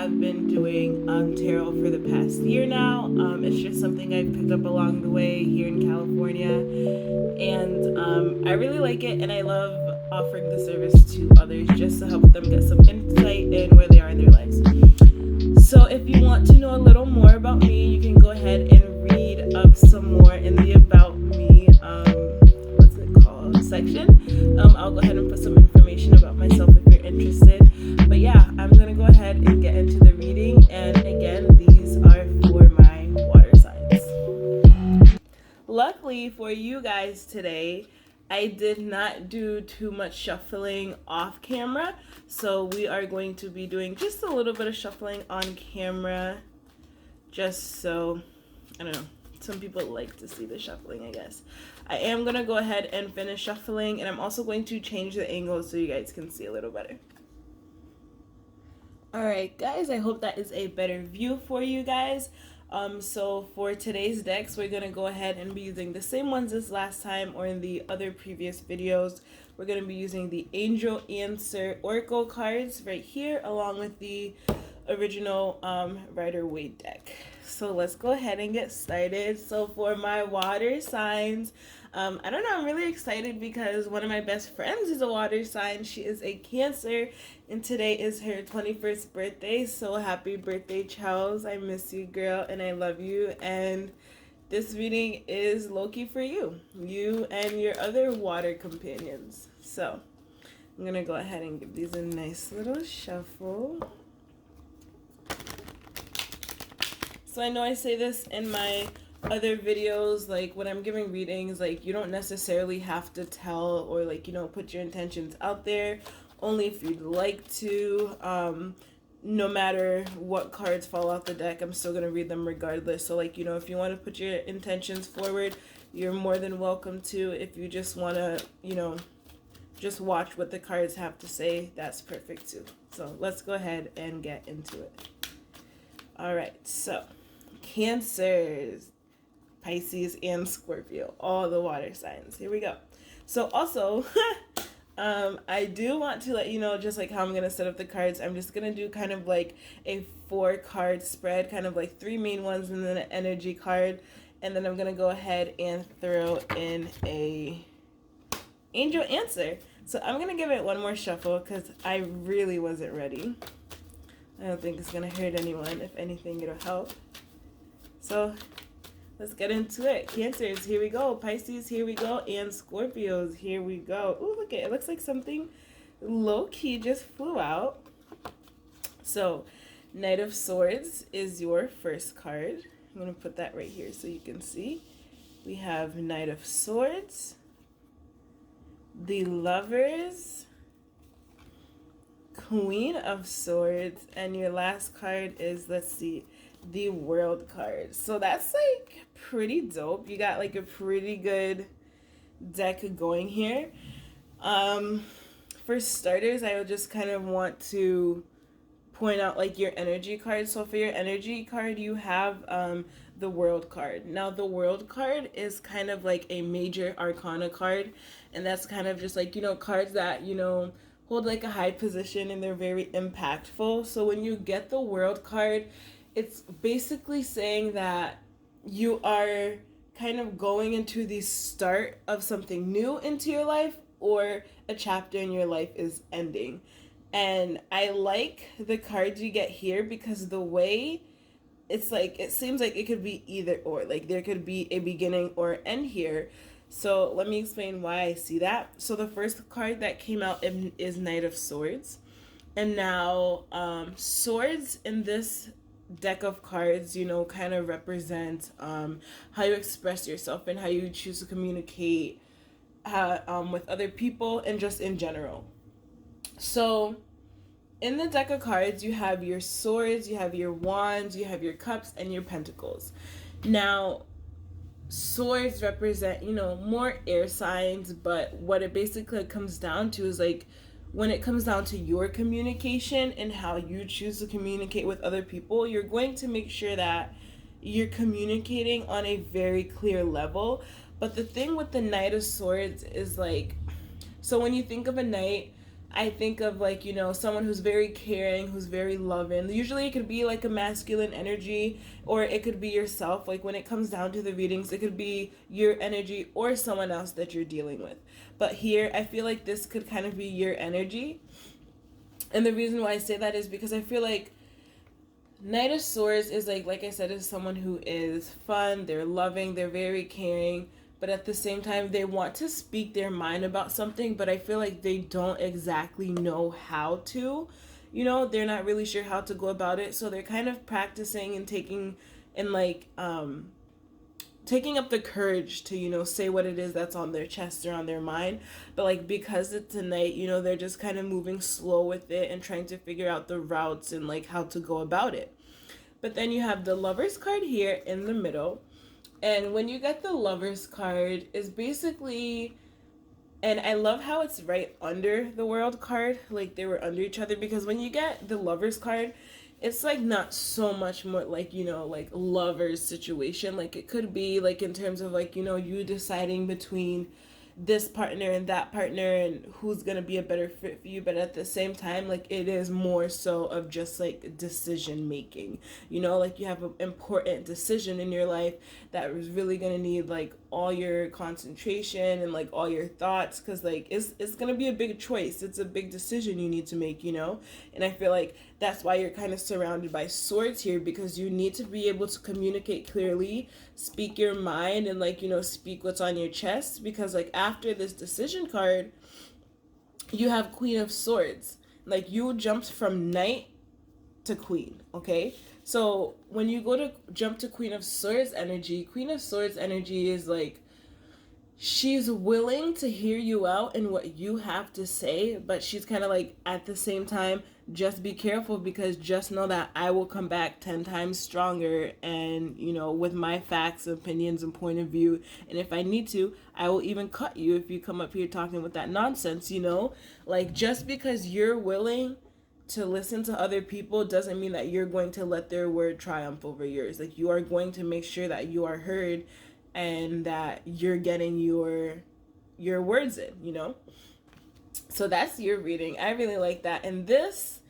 have been doing tarot for the past year now. It's just something I've picked up along the way here in California, and I really like it, and I love offering the service to others just to help them get some insight in where they are in their lives. So if you want to know a little more about me, you can go ahead and read up some more in the About Me, what's it called, section. I'll go ahead and put some information about myself if you're interested. But yeah, I'm going to go ahead and get into the reading. And again, these are for my water signs. Luckily for you guys today, I did not do too much shuffling off camera, so we are going to be doing just a little bit of shuffling on camera, just so, I don't know, some people like to see the shuffling, I guess. I am going to go ahead and finish shuffling, and I'm also going to change the angle so you guys can see a little better. Alright guys, I hope that is a better view for you guys. So for today's decks, we're going to go ahead and be using the same ones as last time or in the other previous videos. We're going to be using the Angel Answer Oracle cards right here along with the original Rider Waite deck. So let's go ahead and get started. So for my water signs, I don't know, I'm really excited because one of my best friends is a water sign. She is a Cancer, and today is her 21st birthday. So happy birthday, Charles. I miss you, girl, and I love you. And this reading is low-key for you and your other water companions. So I'm going to go ahead and give these a nice little shuffle. So I know I say this in my other videos, like when I'm giving readings, like you don't necessarily have to tell or like, you know, put your intentions out there, only if you'd like to. No matter what cards fall off the deck, I'm still going to read them regardless. So like, you know, if you want to put your intentions forward, you're more than welcome to. If you just want to, you know, just watch what the cards have to say, that's perfect too. So let's go ahead and get into it. All right, so Cancers, Pisces, and Scorpio, all the water signs. Here we go. So also, I do want to let you know just like how I'm going to set up the cards. I'm just going to do kind of like a 4-card spread, kind of like 3 main ones and then an energy card. And then I'm going to go ahead and throw in a Angel Answer. So I'm going to give it one more shuffle because I really wasn't ready. I don't think it's going to hurt anyone. If anything, it'll help. So let's get into it. Cancers, here we go. Pisces, here we go. And Scorpios, here we go. Ooh, look at it. It looks like something low-key just flew out. So Knight of Swords is your first card. I'm going to put that right here so you can see. We have Knight of Swords, the Lovers, Queen of Swords, and your last card is, let's see, the World card. So that's like pretty dope. You got like a pretty good deck going here. For starters, I would just kind of want to point out like your energy card. So for your energy card, you have the World card. Now the World card is kind of like a major arcana card, and that's kind of just like, you know, cards that, you know, hold like a high position and they're very impactful. So when you get the World card, it's basically saying that you are kind of going into the start of something new into your life, or a chapter in your life is ending. And I like the cards you get here because the way it's like, it seems like it could be either or, like there could be a beginning or end here. So let me explain why I see that. So the first card that came out is Knight of Swords. And now swords in this deck of cards, you know, kind of represent how you express yourself and how you choose to communicate with other people and just in general. So in the deck of cards, you have your swords, you have your wands, you have your cups, and your pentacles. Now, swords represent, you know, more air signs, but what it basically comes down to is like, when it comes down to your communication and how you choose to communicate with other people, you're going to make sure that you're communicating on a very clear level. But the thing with the Knight of Swords is like, so when you think of a knight, I think of like, someone who's very caring, who's very loving. Usually it could be like a masculine energy, or it could be yourself. Like when it comes down to the readings, it could be your energy or someone else that you're dealing with. But here, I feel like this could kind of be your energy. And the reason why I say that is because I feel like Knight of Swords is like I said, is someone who is fun, they're loving, they're very caring, but at the same time they want to speak their mind about something, but I feel like they don't exactly know how to. They're not really sure how to go about it, so they're kind of practicing and taking up the courage to say what it is that's on their chest or on their mind. But like, because it's a night, they're just kind of moving slow with it and trying to figure out the routes and like how to go about it. But then you have the Lovers card here in the middle, and when you get the Lovers card, is basically, and I love how it's right under the World card, like they were under each other, because when you get the Lovers card, it's like not so much more like like lovers situation. Like it could be like in terms of like you deciding between this partner and that partner and who's gonna be a better fit for you, but at the same time like it is more so of just like decision making. Like you have an important decision in your life that is really gonna need like all your concentration and like all your thoughts, because like it's gonna be a big choice, it's a big decision you need to make. And I feel like that's why you're kind of surrounded by swords here, because you need to be able to communicate clearly, speak your mind, and like speak what's on your chest, because like after this decision card you have Queen of Swords. Like you jumped from Knight to Queen, okay? So when you go to jump to Queen of Swords energy is like she's willing to hear you out and what you have to say, but she's kind of like at the same time, just be careful, because just know that I will come back 10 times stronger, and with my facts, opinions, and point of view, and if I need to, I will even cut you if you come up here talking with that nonsense. Like just because you're willing to listen to other people doesn't mean that you're going to let their word triumph over yours. Like you are going to make sure that you are heard and that you're getting your words in. So that's your reading. I really like that. And this,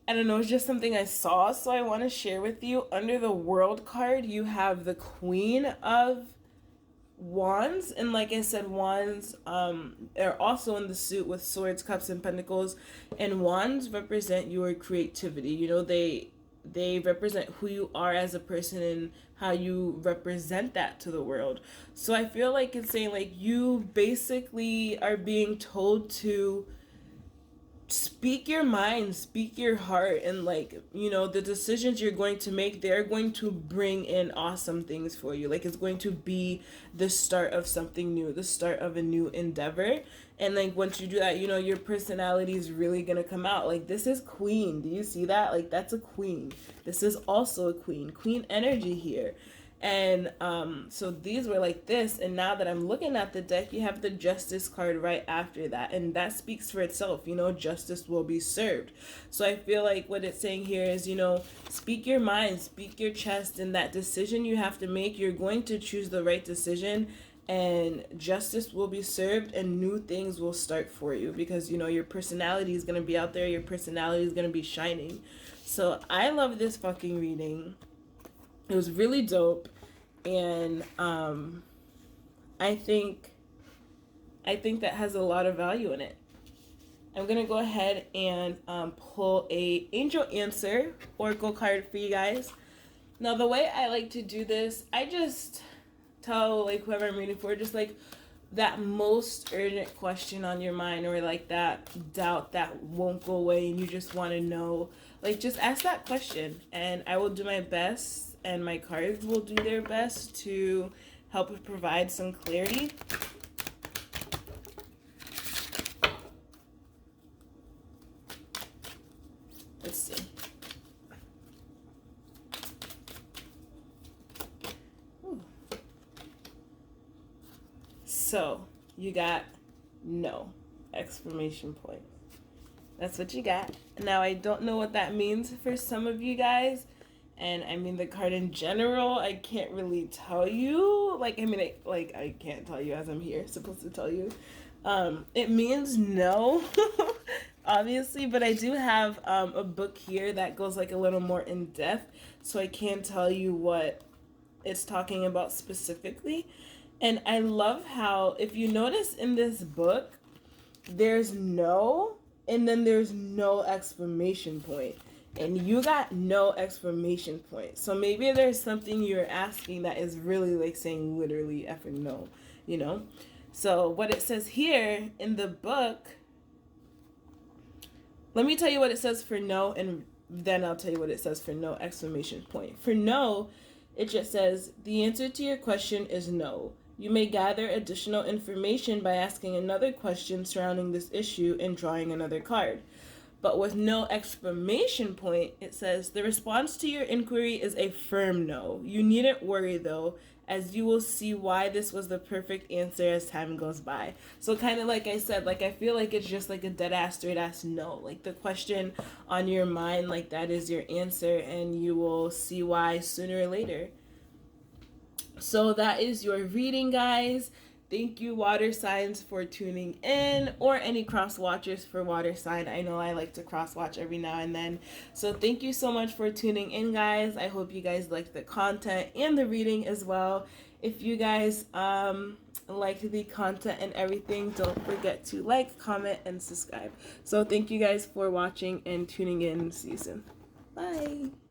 I don't know, it's just something I saw, so I want to share with you. Under the World card, you have the Queen of Wands, and like I said, wands are also in the suit with swords, cups, and pentacles, and wands represent your creativity. They represent who you are as a person and how you represent that to the world. So I feel like it's saying like you basically are being told to speak your mind, speak your heart, and like the decisions you're going to make, they're going to bring in awesome things for you. Like it's going to be the start of something new, the start of a new endeavor. And like once you do that, your personality is really gonna come out. Like this is Queen, do you see that? Like that's a queen. This is also a queen energy here. And so these were like this, and now that I'm looking at the deck, you have the Justice card right after that, and that speaks for itself. Justice will be served. So I feel like what it's saying here is, speak your mind, speak your chest, and that decision you have to make, you're going to choose the right decision, and justice will be served, and new things will start for you, because your personality is going to be out there, your personality is going to be shining. So I love this fucking reading. It was really dope, and I think that has a lot of value in it. I'm gonna go ahead and pull a angel answer oracle card for you guys. Now the way I like to do this, I just tell like whoever I'm reading for, just like that most urgent question on your mind, or like that doubt that won't go away and you just want to know, like just ask that question, and I will do my best, and my cards will do their best to help provide some clarity. Let's see. Ooh. So you got no exclamation point. That's what you got. Now I don't know what that means for some of you guys. And I mean, the card in general, I can't really tell you. Like, I mean, I can't tell you as I'm here, supposed to tell you. It means no. obviously, but I do have a book here that goes like a little more in depth, so I can tell you what it's talking about specifically. And I love how, if you notice in this book, there's no, and then there's no exclamation point. And you got no exclamation point. So maybe there's something you're asking that is really like saying literally effing no, you know? So what it says here in the book, let me tell you what it says for no, and then I'll tell you what it says for no exclamation point. For no, it just says, the answer to your question is no. You may gather additional information by asking another question surrounding this issue and drawing another card. But with no exclamation point, it says, the response to your inquiry is a firm no. You needn't worry though, as you will see why this was the perfect answer as time goes by. So kind of like I said, like I feel like it's just like a dead ass, straight ass no. Like the question on your mind, like that is your answer, and you will see why sooner or later. So that is your reading, guys. Thank you, water signs, for tuning in, or any cross watchers for water sign. I know I like to cross watch every now and then. So thank you so much for tuning in, guys. I hope you guys liked the content and the reading as well. If you guys liked the content and everything, don't forget to like, comment, and subscribe. So thank you guys for watching and tuning in. See you soon. Bye.